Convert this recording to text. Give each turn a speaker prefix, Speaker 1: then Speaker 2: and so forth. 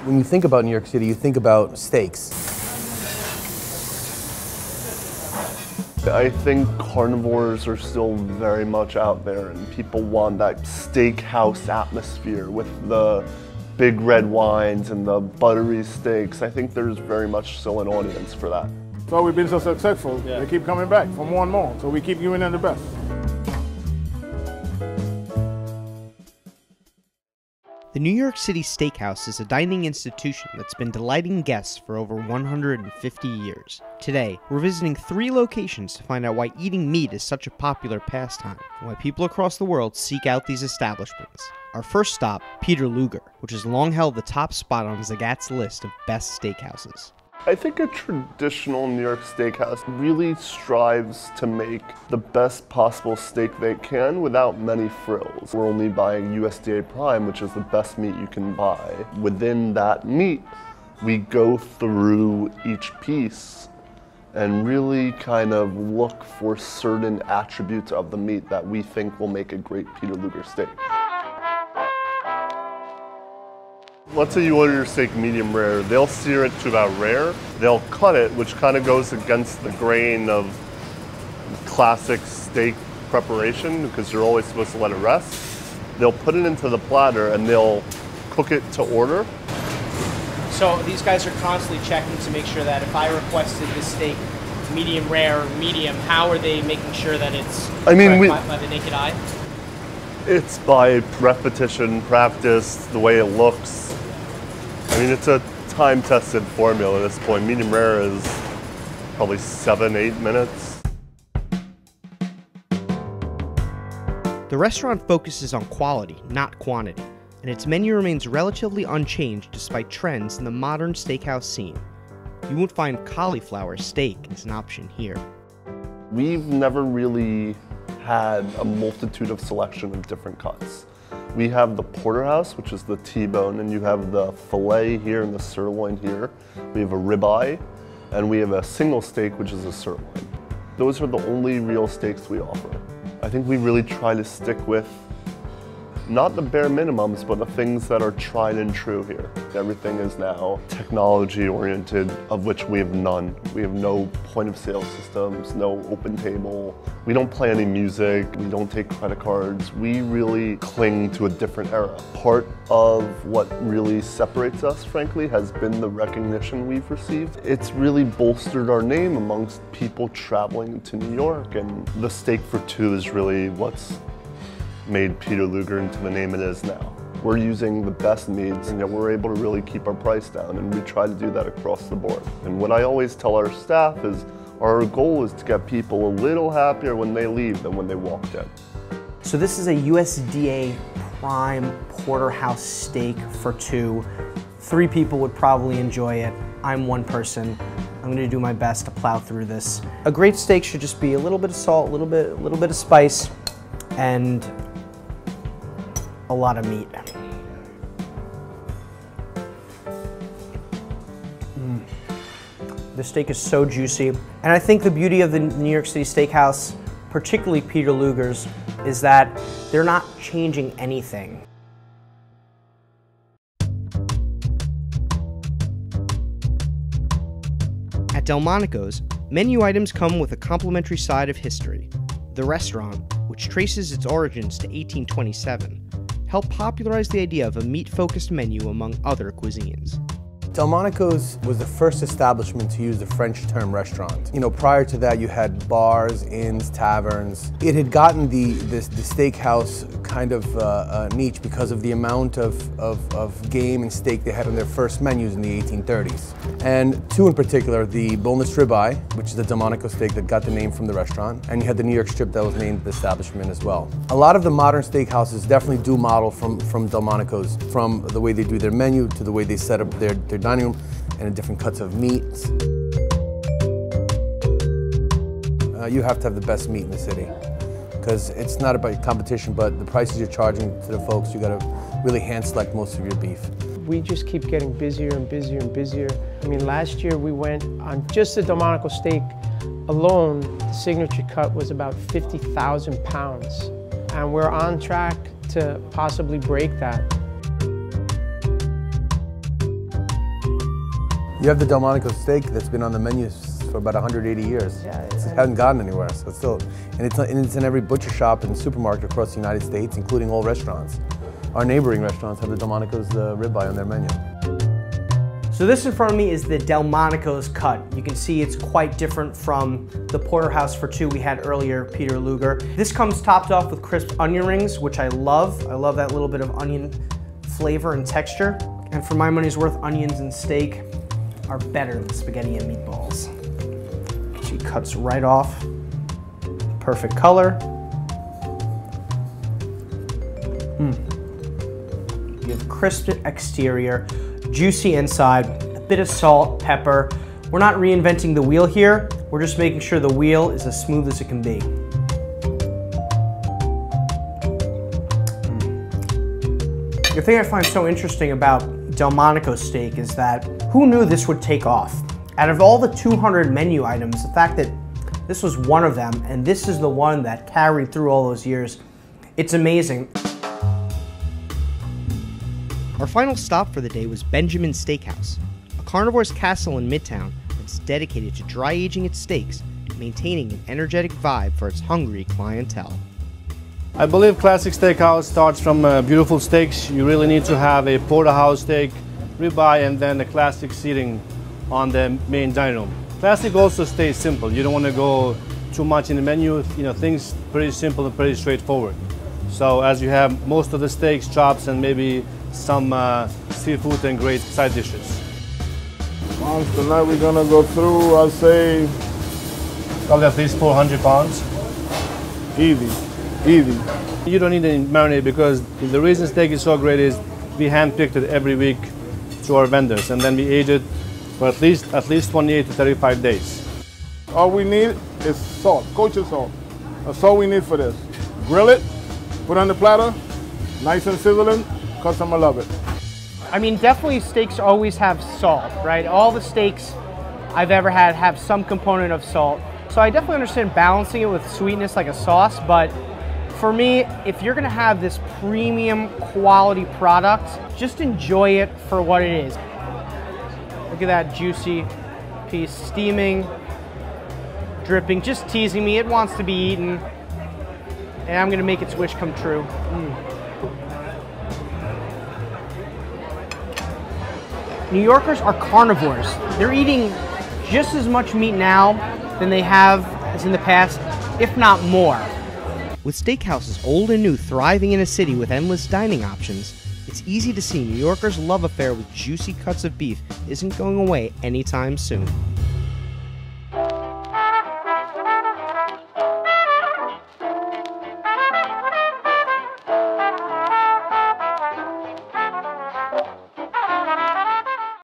Speaker 1: When you think about New York City, you think about steaks.
Speaker 2: I think carnivores are still very much out there and people want that steakhouse atmosphere with the big red wines and the buttery steaks. I think there's very much still an audience for that.
Speaker 3: So we've been so successful, they keep coming back for more and more, so we keep giving them the best.
Speaker 4: The New York City Steakhouse is a dining institution that's been delighting guests for over 150 years. Today, we're visiting 3 locations to find out why eating meat is such a popular pastime, and why people across the world seek out these establishments. Our first stop, Peter Luger, which has long held the top spot on Zagat's list of best steakhouses.
Speaker 2: I think a traditional New York steakhouse really strives to make the best possible steak they can without many frills. We're only buying USDA Prime, which is the best meat you can buy. Within that meat, we go through each piece and really kind of look for certain attributes of the meat that we think will make a great Peter Luger steak. Let's say you order your steak medium rare, they'll sear it to about rare. They'll cut it, which kind of goes against the grain of classic steak preparation because you're always supposed to let it rest. They'll put it into the platter and they'll cook it to order.
Speaker 5: So these guys are constantly checking to make sure that if I requested this steak medium rare or medium, how are they making sure that it's by the naked eye?
Speaker 2: It's by repetition, practice, the way it looks. I mean, it's a time-tested formula at this point. Medium rare is probably 7-8 minutes.
Speaker 4: The restaurant focuses on quality, not quantity, and its menu remains relatively unchanged despite trends in the modern steakhouse scene. You won't find cauliflower steak as an option here.
Speaker 2: We've never really had a multitude of selection of different cuts. We have the porterhouse, which is the T-bone, and you have the filet here and the sirloin here. We have a ribeye, and we have a single steak, which is a sirloin. Those are the only real steaks we offer. I think we really try to stick with not the bare minimums, but the things that are tried and true here. Everything is now technology oriented, of which we have none. We have no point of sale systems, no open table. We don't play any music, we don't take credit cards. We really cling to a different era. Part of what really separates us, frankly, has been the recognition we've received. It's really bolstered our name amongst people traveling to New York, and the steak for 2 is really what's made Peter Luger into the name it is now. We're using the best meats and yet we're able to really keep our price down, and we try to do that across the board. And what I always tell our staff is our goal is to get people a little happier when they leave than when they walked in.
Speaker 6: So this is a USDA Prime porterhouse steak for 2. 3 people would probably enjoy it. I'm 1 person. I'm going to do my best to plow through this. A great steak should just be a little bit of salt, a little bit of spice, and a lot of meat. The steak is so juicy. And I think the beauty of the New York City Steakhouse, particularly Peter Luger's, is that they're not changing anything.
Speaker 4: At Delmonico's, menu items come with a complimentary side of history. The restaurant, which traces its origins to 1827, helped popularize the idea of a meat-focused menu among other cuisines.
Speaker 1: Delmonico's was the first establishment to use the French term restaurant. You know, prior to that you had bars, inns, taverns. It had gotten the steakhouse kind of niche because of the amount of game and steak they had on their first menus in the 1830s. And 2 in particular, the boneless ribeye, which is the Delmonico steak that got the name from the restaurant, and you had the New York strip that was named the establishment as well. A lot of the modern steakhouses definitely do model from Delmonico's, from the way they do their menu to the way they set up their dining room and the different cuts of meats. You have to have the best meat in the city because it's not about competition, but the prices you're charging to the folks, you got to really hand select most of your beef.
Speaker 7: We just keep getting busier and busier and busier. I mean, last year we went on just the Delmonico steak alone, the signature cut was about 50,000 pounds. And we're on track to possibly break that.
Speaker 1: You have the Delmonico steak that's been on the menu for about 180 years.
Speaker 6: Yeah,
Speaker 1: It hasn't gotten anywhere, so it's still, and it's in every butcher shop and supermarket across the United States, including all restaurants. Our neighboring restaurants have the Delmonico's ribeye on their menu.
Speaker 6: So this in front of me is the Delmonico's cut. You can see it's quite different from the porterhouse for two we had earlier, Peter Luger. This comes topped off with crisp onion rings, which I love. I love that little bit of onion flavor and texture. And for my money's worth, onions and steak are better than spaghetti and meatballs. She cuts right off. Perfect color. You have crisp exterior, juicy inside, a bit of salt, pepper. We're not reinventing the wheel here. We're just making sure the wheel is as smooth as it can be. The thing I find so interesting about Delmonico steak is that who knew this would take off? Out of all the 200 menu items, the fact that this was one of them and this is the one that carried through all those years, it's amazing.
Speaker 4: Our final stop for the day was Benjamin's Steakhouse, a carnivore's castle in Midtown that's dedicated to dry aging its steaks and maintaining an energetic vibe for its hungry clientele.
Speaker 8: I believe classic steakhouse starts from beautiful steaks. You really need to have a porterhouse steak, ribeye, and then the classic seating on the main dining room. Classic also stays simple. You don't want to go too much in the menu. You know, things pretty simple and pretty straightforward. So as you have most of the steaks, chops, and maybe some seafood and great side dishes.
Speaker 3: Tonight we're gonna go through, I'll say,
Speaker 8: Probably at least 400 pounds.
Speaker 3: easy, easy.
Speaker 8: You don't need any marinade because the reason steak is so great is we hand-picked it every week to our vendors, and then we age it for at least 28 to 35 days.
Speaker 3: All we need is salt, kosher salt. That's all we need for this. Grill it, put on the platter, nice and sizzling, customer love it.
Speaker 5: I mean, definitely steaks always have salt, right? All the steaks I've ever had have some component of salt. So I definitely understand balancing it with sweetness like a sauce, but for me, if you're gonna have this premium quality product, just enjoy it for what it is. Look at that juicy piece, steaming, dripping, just teasing me. It wants to be eaten, and I'm gonna make its wish come true. New Yorkers are carnivores. They're eating just as much meat now than they have as in the past, if not more.
Speaker 4: With steakhouses old and new thriving in a city with endless dining options, it's easy to see New Yorkers' love affair with juicy cuts of beef isn't going away anytime soon.